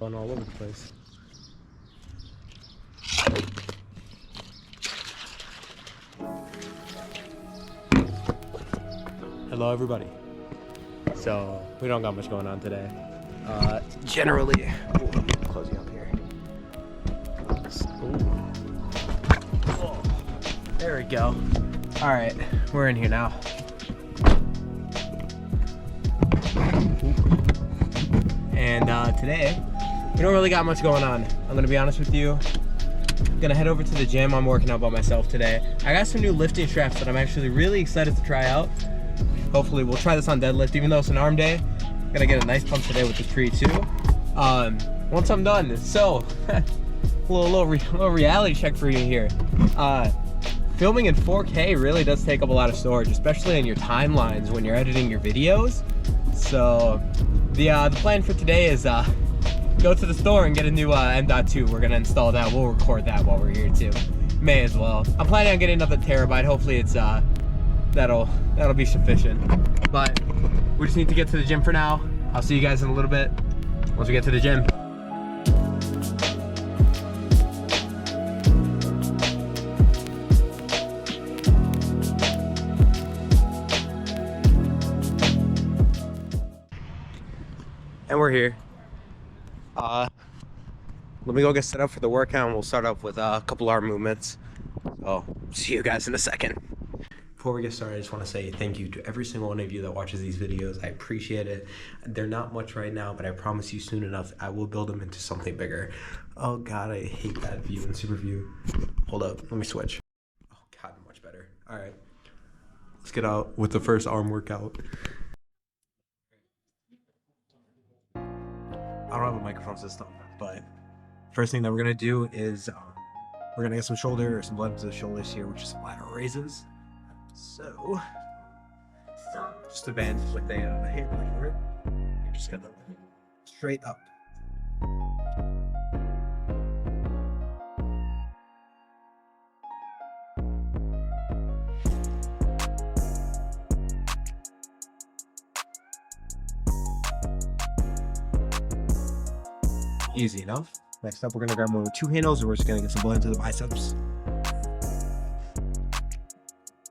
Going all over the place. Hello everybody. So we don't got much going on today. Generally, close you up here. Oh, there we go. All right, we're in here now. And today, we don't really got much going on. I'm gonna be honest with you. I'm gonna head over to the gym. I'm working out by myself today. I got some new lifting straps that I'm actually really excited to try out. Hopefully we'll try this on deadlift, even though it's an arm day. I'm gonna get a nice pump today with the tree too. Once I'm done, so a little reality check for you here. Filming in 4K really does take up a lot of storage, especially in your timelines when you're editing your videos. So the plan for today is go to the store and get a new M.2. We're gonna install that. We'll record that while we're here too. May as well. I'm planning on getting another terabyte. Hopefully it's that'll be sufficient. But we just need to get to the gym for now. I'll see you guys in a little bit once we get to the gym. And we're here. Let me go get set up for the workout and we'll start off with a couple arm movements. So see you guys in a second. Before we get started, I just want to say thank you to every single one of you that watches these videos. I appreciate it. They're not much right now, but I promise you soon enough, I will build them into something bigger. Oh God, I hate that view and super view. Hold up, let me switch. Oh God, much better. All right, let's get out with the first arm workout. I don't have a microphone system, but first thing that we're gonna do is we're gonna get some shoulder or some blood into the shoulders here, which is ladder raises. So just a band with a hand over it. You're just gonna straight up. Easy enough. Next up, we're gonna grab one with two handles and we're just gonna get some blood into the biceps.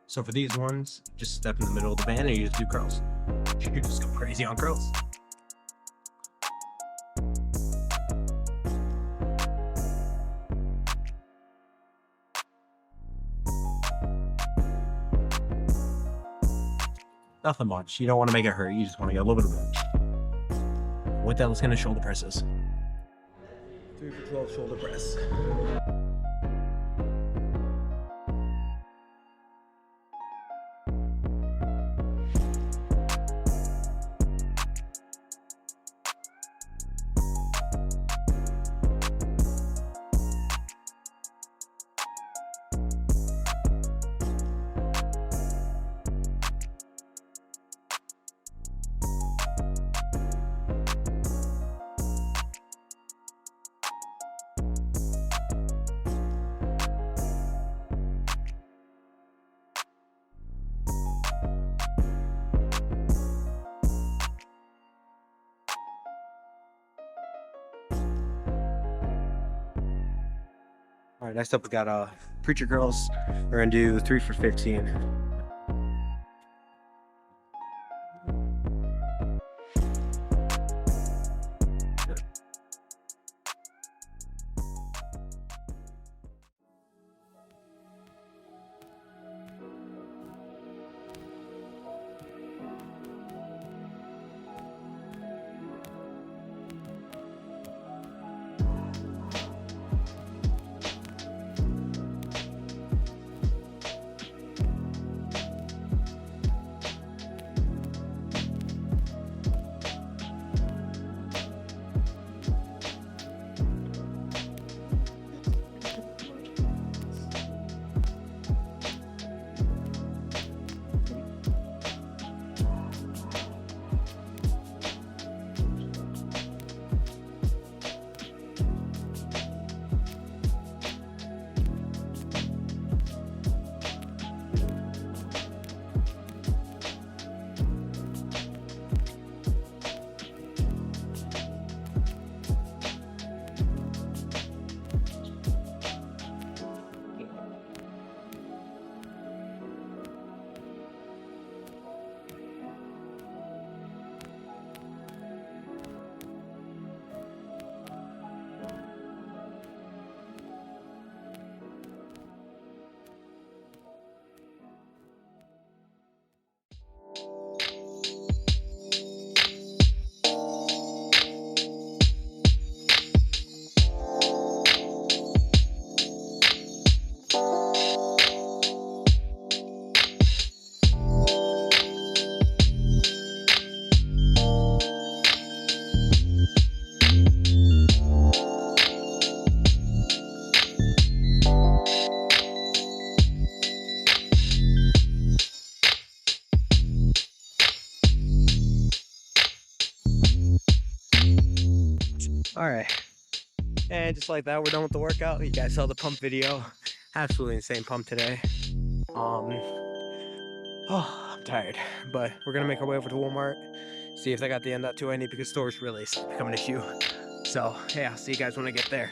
So for these ones, just step in the middle of the band and you just do curls. You just go crazy on curls. Nothing much. You don't want to make it hurt. You just want to get a little bit of blood. With that, let's get into shoulder presses. 3 for 12 shoulder press. All right, next up we got preacher curls. We're gonna do 3 for 15. Alright. And just like that, we're done with the workout. You guys saw the pump video. Absolutely insane pump today. Oh, I'm tired. But we're gonna make our way over to Walmart, see if they got the N.2 I need, because storage really is becoming an issue. So, hey, I'll see you guys when I get there.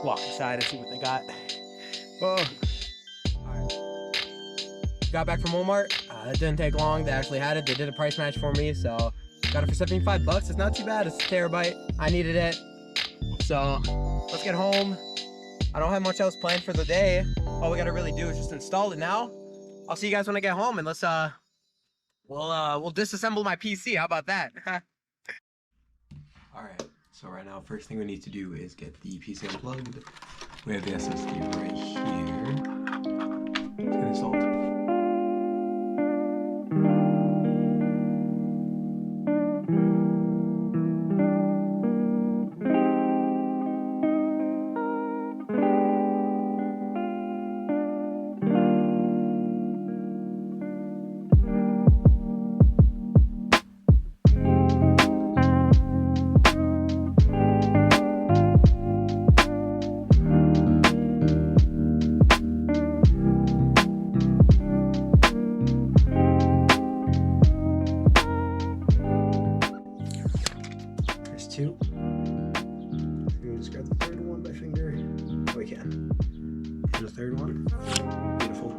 Walk inside and see what they got. Oh. Alright. Got back from Walmart. It didn't take long. They actually had it. They did a price match for me, so got it for 75 bucks. It's not too bad. It's a terabyte. I needed it. So, let's get home. I don't have much else planned for the day. All we gotta really do is just install it now. I'll see you guys when I get home, and let's we'll disassemble my PC. How about that? Alright, so right now first thing we need to do is get the PC unplugged. We have the SSD right here. Let's get installed. Two. We can just grab the third one by finger. Oh, we can. And the third one. Beautiful.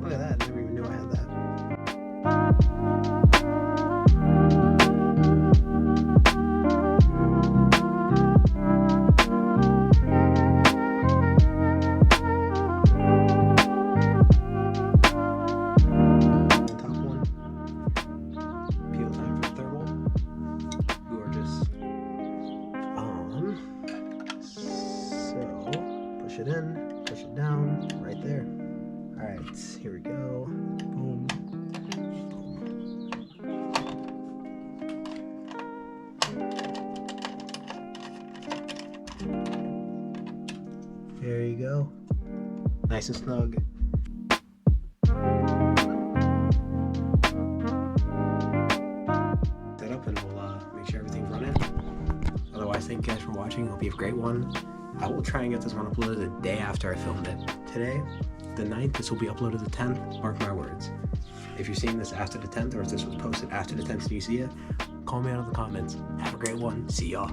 Look at that. I never even knew I had that. The top one. Peel time for the third one. Gorgeous. Push it in, push it down, right there. All right, here we go. Boom. There you go. Nice and snug. Set up and we'll make sure everything's running. Otherwise, thank you guys for watching. Hope you have a great one. I will try and get this one uploaded the day after I filmed it. Today, the 9th, this will be uploaded the 10th, mark my words. If you're seeing this after the 10th, or if this was posted after the 10th and you see it, call me out in the comments. Have a great one. See y'all.